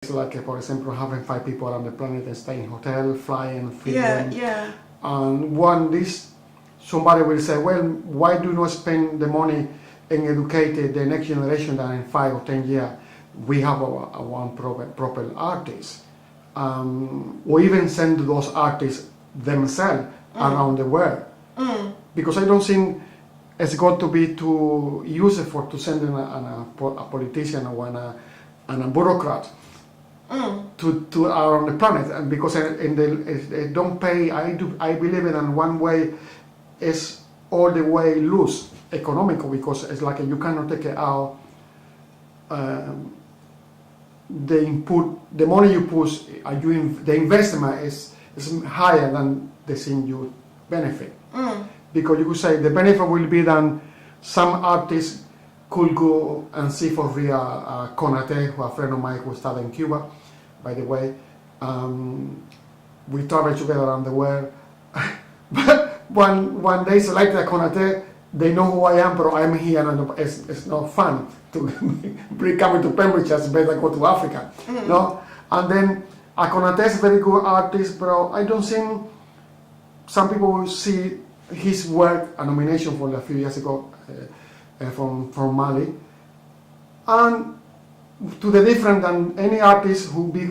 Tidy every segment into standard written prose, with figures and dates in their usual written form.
It's like, for example, having 5 people on the planet and stay in hotel, fly and feed them. Yeah. And somebody will say, well, why do not spend the money and educate the next generation that in 5 or 10 years we have one proper artist, or even send those artists themselves around the world. Because I don't think it's got to be too useful to send in a politician or a bureaucrat to around the planet, and because they don't pay. I believe it in one way is all the way loose economical, because it's like you cannot take it out. The money you put, the investment is higher than the thing you benefit. Because you could say the benefit will be that some artists could go and see for real Konate, who a friend of mine who studied in Cuba, by the way. We travel together around the world. But when they select a Konate, they know who I am, but I'm here, and it's not fun to come to Pembrokeshire. It's better go to Africa, no? And then a Konate is a very good artist, but I don't think some people will see his work, a nomination for a few years ago from Mali, and to the different than any artist who we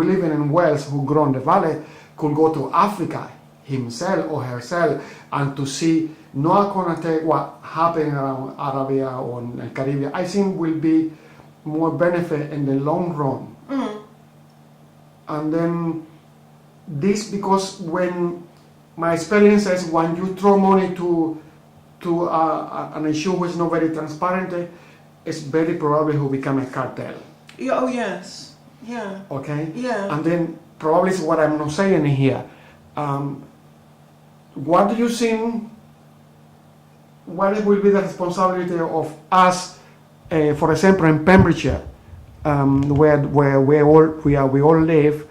live in Wales, who grow in the valley, could go to Africa himself or herself and to see not Konate what happening around Arabia or in the Caribbean. I think will be more benefit in the long run. And then this, because when my experience is when you throw money to an issue which is not very transparent, it's very probably who become a cartel. Yeah, oh yes, yeah. Okay? Yeah. And then probably is what I'm not saying here. What do you think, what will be the responsibility of us, for example, in Pembrokeshire, where we all live?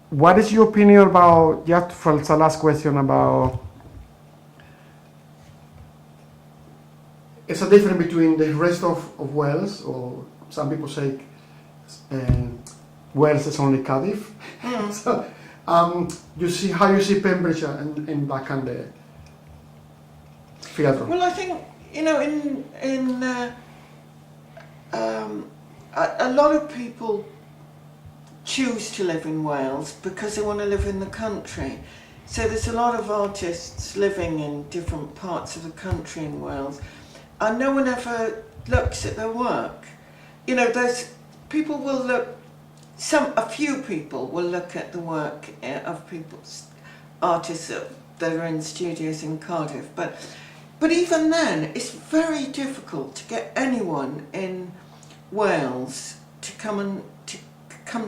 What is your opinion about, just for the last question, about, it's a difference between the rest of Wales, or some people say Wales is only Cardiff. So, you see how you see Pembrokeshire in that kind of theatre? Well, I think a lot of people choose to live in Wales because they want to live in the country. So there's a lot of artists living in different parts of the country in Wales, and no one ever looks at their work. There's people will look. A few people will look at the work of artists that are in studios in Cardiff, but even then, it's very difficult to get anyone in Wales to come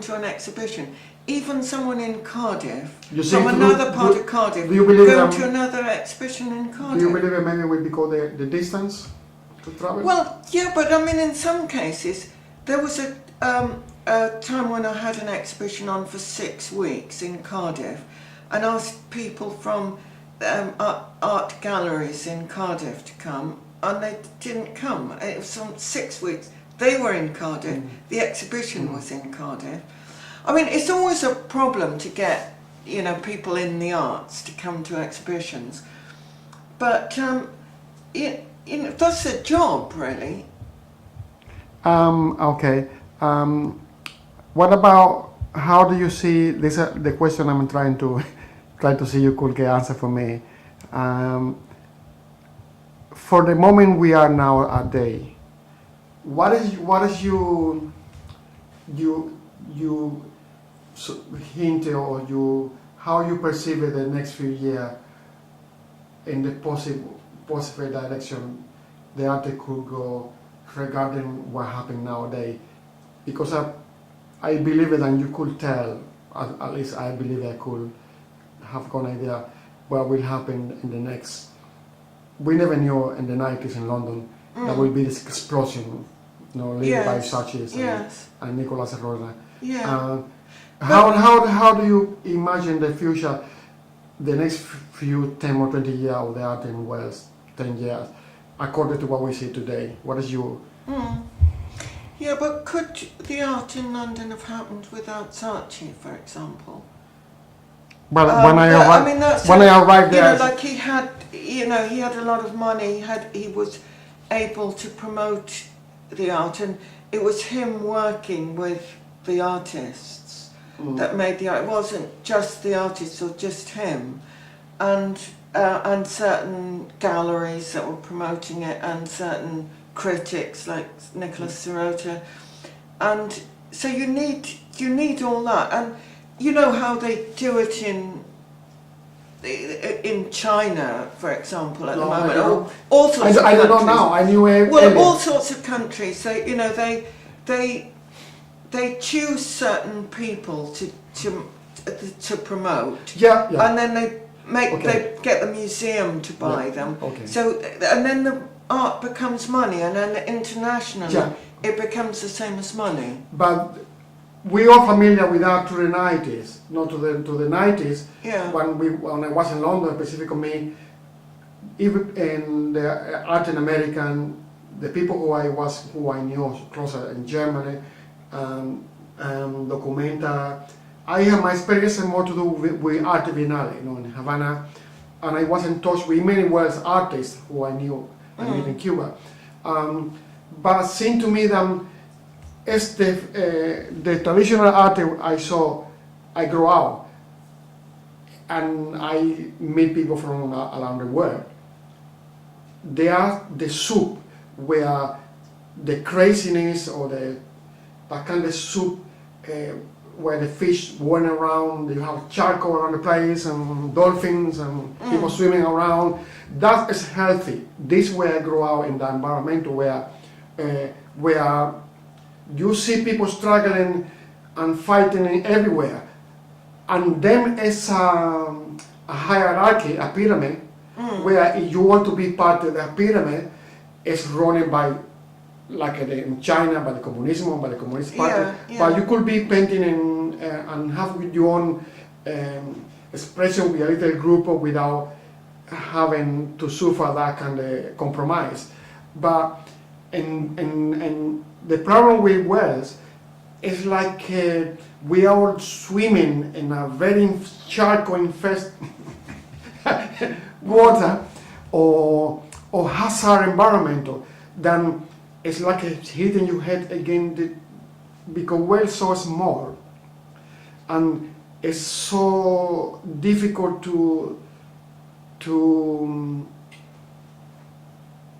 to an exhibition. Even someone in Cardiff, from another part of Cardiff, going to another exhibition in Cardiff. Do you believe it maybe will be called the distance to travel? Well, yeah, but I mean, in some cases, there was a time when I had an exhibition on for 6 weeks in Cardiff, and asked people from art galleries in Cardiff to come, and they didn't come. It was on 6 weeks. They were in Cardiff. The exhibition was in Cardiff. I mean, it's always a problem to get people in the arts to come to exhibitions, but that's a job, really. Okay. What about, how do you see this? The question I'm trying to see you could get answer for me. For the moment we are now a day, what is you hint, or how you perceive it the next few years in the possible direction the art could go regarding what happened nowadays? Because I believe it, and you could tell, at least I believe I could have got an idea what will happen in the next. We never knew in the 90s in London there will be this explosion, led by Sachs and Nicolas Rosa. Yeah. How do you imagine the future, the next few 10 or 20 years of the art in Wales, 10 years, according to what we see today? What is your... Yeah, but could the art in London have happened without Saatchi, for example? But when I arrived, I mean, that's when I arrived you there, know, like he had a lot of money. He was able to promote the art, and it was him working with the artists that made the art. It wasn't just the artists or just him, and certain galleries that were promoting it, and certain critics like Nicholas Sirota, and so you need all that, and you know how they do it in China, for example, at the moment. All sorts of I don't know countries. now. I knew it. Well, all sorts of countries. They choose certain people to promote. Yeah, yeah. And then they get the museum to buy them. Okay. So and then the art becomes money, and then internationally it becomes the same as money. But we are familiar with art to the 90s, not to the 90s. Yeah. When I was in London, specifically, even in the art in American, the people who I knew closer in Germany, Documenta. I have my experience more to do with Art Biennale, in Havana, and I was in touch with many Welsh artists who I knew in Cuba. But it seemed to me that as the traditional art I grow up, and I meet people from around the world. They are the soup where the craziness or that kind of soup where the fish went around, you have charcoal around the place and dolphins and people swimming around. That is healthy. This way I grew up in the environment where you see people struggling and fighting everywhere, and then it's a hierarchy, a pyramid, where if you want to be part of the pyramid, it's running by, like in China, by the communism, by the Communist Party. But you could be painting and have your own expression with a little group without having to suffer that kind of compromise. But in the problem with Wales is like we are swimming in a very charcoal infested water or hazard environment. Then it's like hitting your head again because Wales is so small and it's so difficult to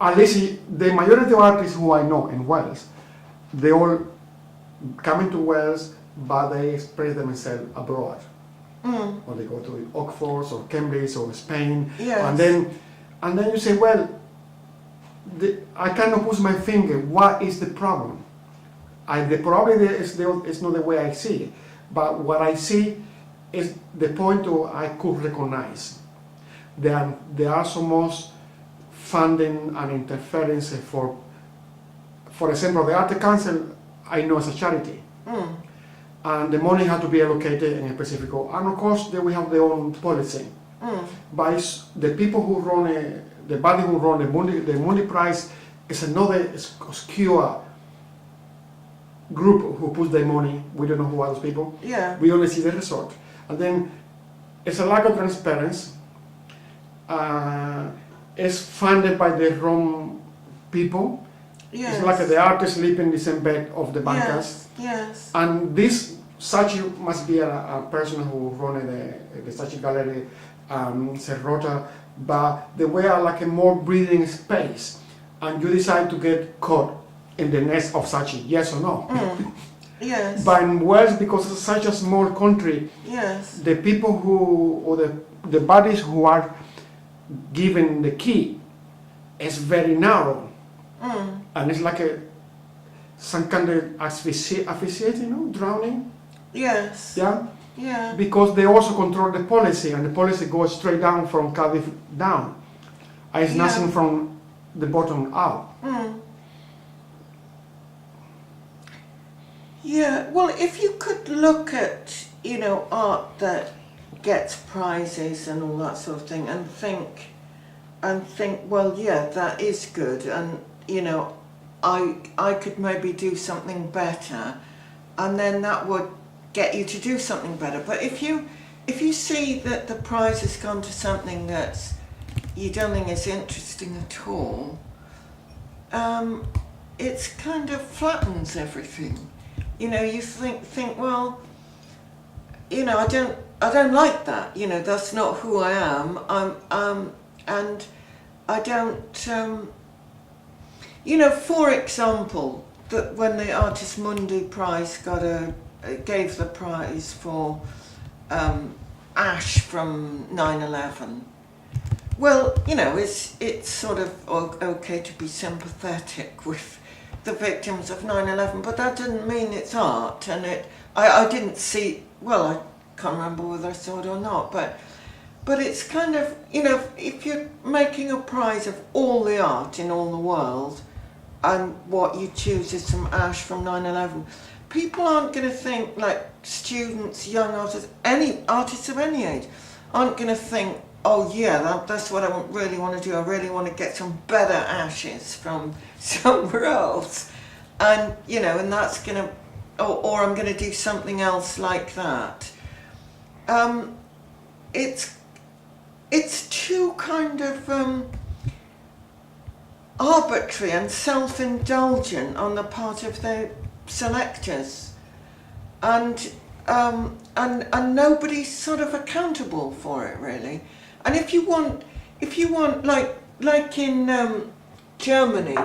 at least the majority of artists who I know in Wales, they all come into Wales, but they express themselves abroad. Or they go to Oxford or Cambridge or Spain, and then you say, well, I cannot put my finger. What is the problem? The problem is not the way I see it, but what I see is the point I could recognize. There are so much funding and interference for example, the Art Council I know as a charity, and the money has to be allocated in a specific goal, and of course they will have their own policy. But it's the people who run the body who run the Mundi Prize is another obscure group who puts their money. We don't know who are those people. We only see the result, and then it's a lack of transparency. It's funded by the wrong people. It's like the artist sleeping in the same bed of the bankers. And this Saatchi must be a person who runs the Saatchi Gallery, Serrota, but they were like a more breathing space, and you decide to get caught in the nest of Saatchi, yes or no? But in Wales, because it's such a small country, the people or the bodies who are given the key is very narrow, and it's like some kind of asphyxiate, drowning. Because they also control the policy, and the policy goes straight down from Cardiff down. And it's nothing from the bottom up. Well, if you could look at, art that gets prizes and all that sort of thing, and think, well, that is good, and I could maybe do something better, and then that would get you to do something better. But if you see that the prize has gone to something that's you don't think is interesting at all, it's kind of flattens everything. You know, you think well, you know, I don't like that. You know, that's not who I am. And I don't. You know, for example, that when the Artist Mundi Prize gave the prize for ash from 9/11. Well, you know, it's sort of okay to be sympathetic with the victims of 9/11, but that didn't mean it's art. And I didn't see. Well, I can't remember whether I saw it or not, but it's kind of, you know, if you're making a prize of all the art in all the world, and what you choose is some ash from 9/11, people aren't going to think, like students, young artists, any artists of any age, aren't going to think, oh yeah, that's what I really want to do. I really want to get some better ashes from somewhere else, and you know, and that's going to, or I'm going to do something else like that. It's too kind of arbitrary and self-indulgent on the part of the selectors, and nobody's sort of accountable for it really. And if you want like in Germany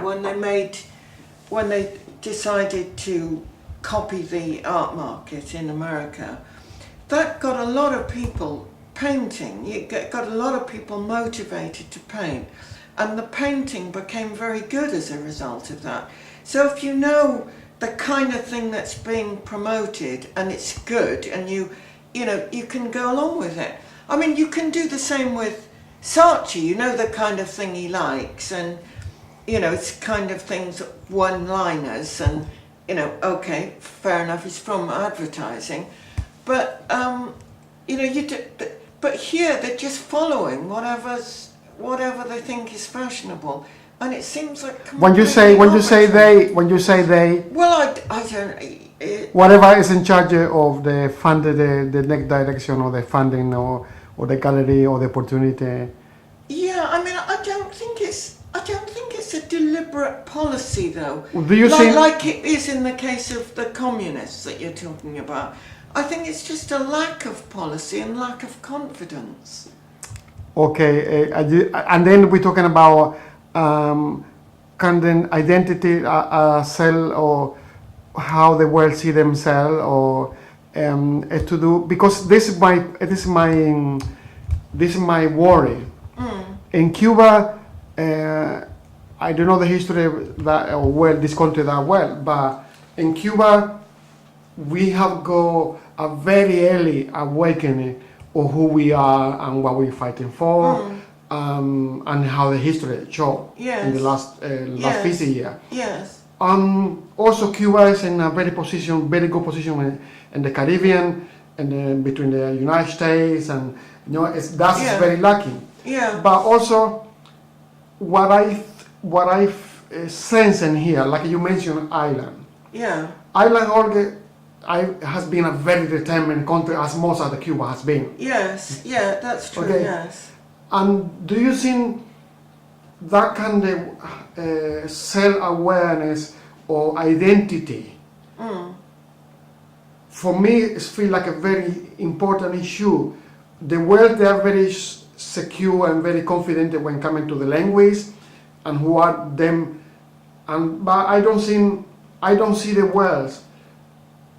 when they decided to copy the art market in America, that got a lot of people painting. You got a lot of people motivated to paint, and the painting became very good as a result of that. So if you know the kind of thing that's being promoted and it's good, and you know, you can go along with it. I mean, you can do the same with Saatchi. You know the kind of thing he likes, and you know, it's kind of things, one-liners, and you know, okay, fair enough, he's from advertising, but you know, but here they're just following whatever they think is fashionable, and it seems like when you say they, well, I don't. Whatever is in charge of the funding, the next direction, or the funding, or the gallery, or the opportunity. Yeah, I mean, I don't think it's a deliberate policy, though. Do you think, like it is in the case of the communists that you're talking about? I think it's just a lack of policy and lack of confidence. Okay, and then we're talking about kind of identity, self, or how the world see themselves, or to do, because this is my worry. In Cuba, I don't know the history of that, or well, this country that well, but in Cuba, we have got a very early awakening of who we are and what we're fighting for, and how the history show in the last 50 years. Yes. Also, Cuba is in a very good position in the Caribbean, and between the United States, and you know, is very lucky. Yeah. But also, what I sense in here, like you mentioned, Ireland. Yeah. Ireland has been a very determined country, as most of the Cuba has been. Yes. Yeah, that's true. Okay. Yes. And do you think that kind of self-awareness or identity, for me, it feels like a very important issue. The world, they are very secure and very confident when coming to the language and who are them, but I don't see the world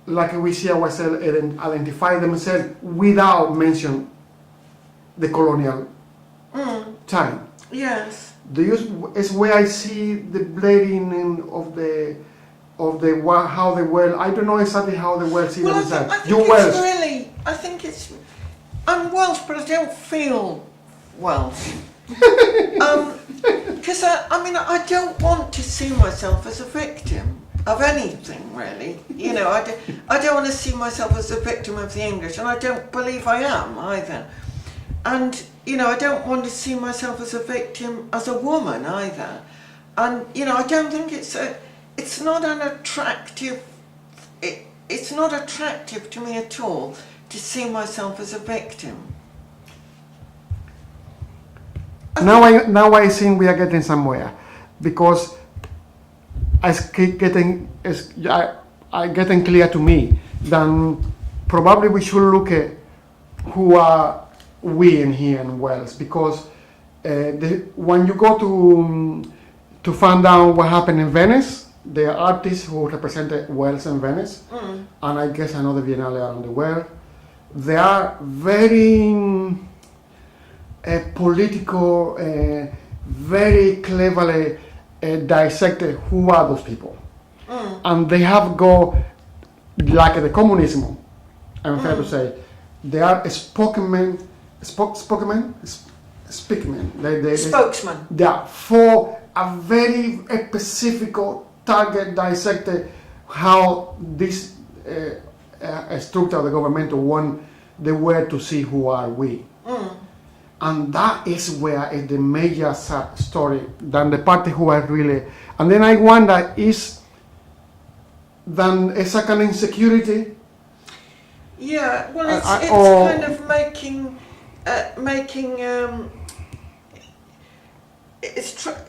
like we see ourselves identify themselves without mention the colonial time. Yes. It's where I see the blending of the how the world. I don't know exactly how the world sees themselves. I think it's. I'm Welsh, but I don't feel Welsh. Because I mean, I don't want to see myself as a victim of anything, really. You know, I don't want to see myself as a victim of the English, and I don't believe I am either. And you know, I don't want to see myself as a victim as a woman either. And you know, I don't think it's it's not an attractive. It's not attractive to me at all to see myself as a victim. Now I think we are getting somewhere, because it's getting clear to me. Then probably we should look at who are we in here in Wales, because when you go to find out what happened in Venice, the artists who represented Wales and Venice, and I guess another Biennale around the world, they are very political, very cleverly dissected who are those people. And they have go, like the communism, I'm fair to say, they are spokesmen. Spokesman. They are for a very specific target dissected how this structure of the government want the world to see who are we. And that is where is the major story than the party who are really. And then I wonder, is then a second insecurity? Yeah, well, it's kind of making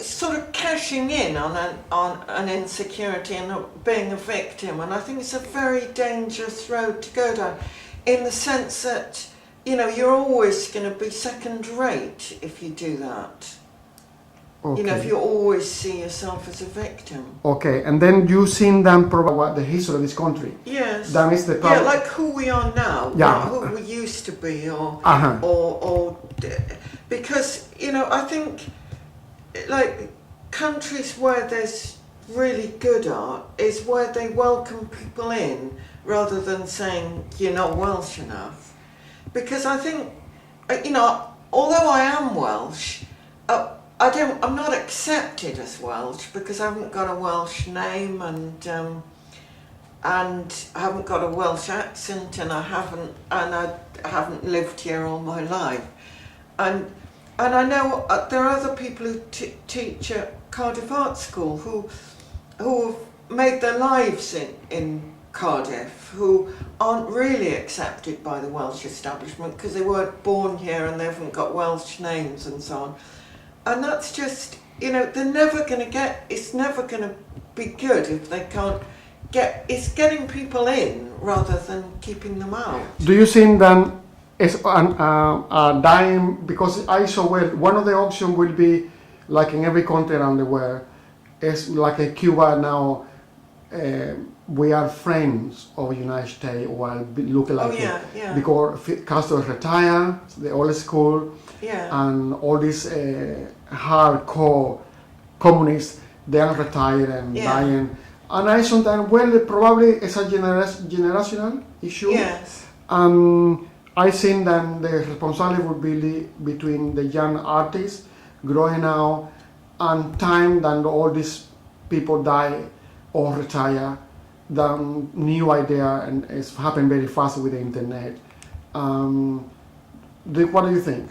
sort of cashing in on an insecurity and being a victim, and I think it's a very dangerous road to go down, in the sense that, you know, you're always going to be second rate if you do that. Okay. You know, if you always see yourself as a victim. Okay, and then you seen them what the history of this country. Yes. That is the problem. Yeah, like who we are now. Yeah. Not who we used to be, or because, you know, I think like countries where there's really good art is where they welcome people in rather than saying you're not Welsh enough. Because I think, you know, although I am Welsh, I'm not accepted as Welsh because I haven't got a Welsh name and I haven't got a Welsh accent, and I haven't lived here all my life, and I know there are other people who teach at Cardiff Art School who have made their lives in Cardiff, who aren't really accepted by the Welsh establishment because they weren't born here and they haven't got Welsh names and so on. And that's just, you know, it's never going to be good if they can't it's getting people in rather than keeping them out. Do you think then it's a dying, because I saw one of the options will be, like in every country around the world, it's like a Cuba now, we are friends of the United States, or look like it. Because Castro retired, the old school, and all these hardcore communists, they are retired and dying. And I sometimes, probably it's a generational issue. Yes. I think that the responsibility would be between the young artists growing out and time that all these people die or retire, the new idea, and it's happened very fast with the internet. What do you think?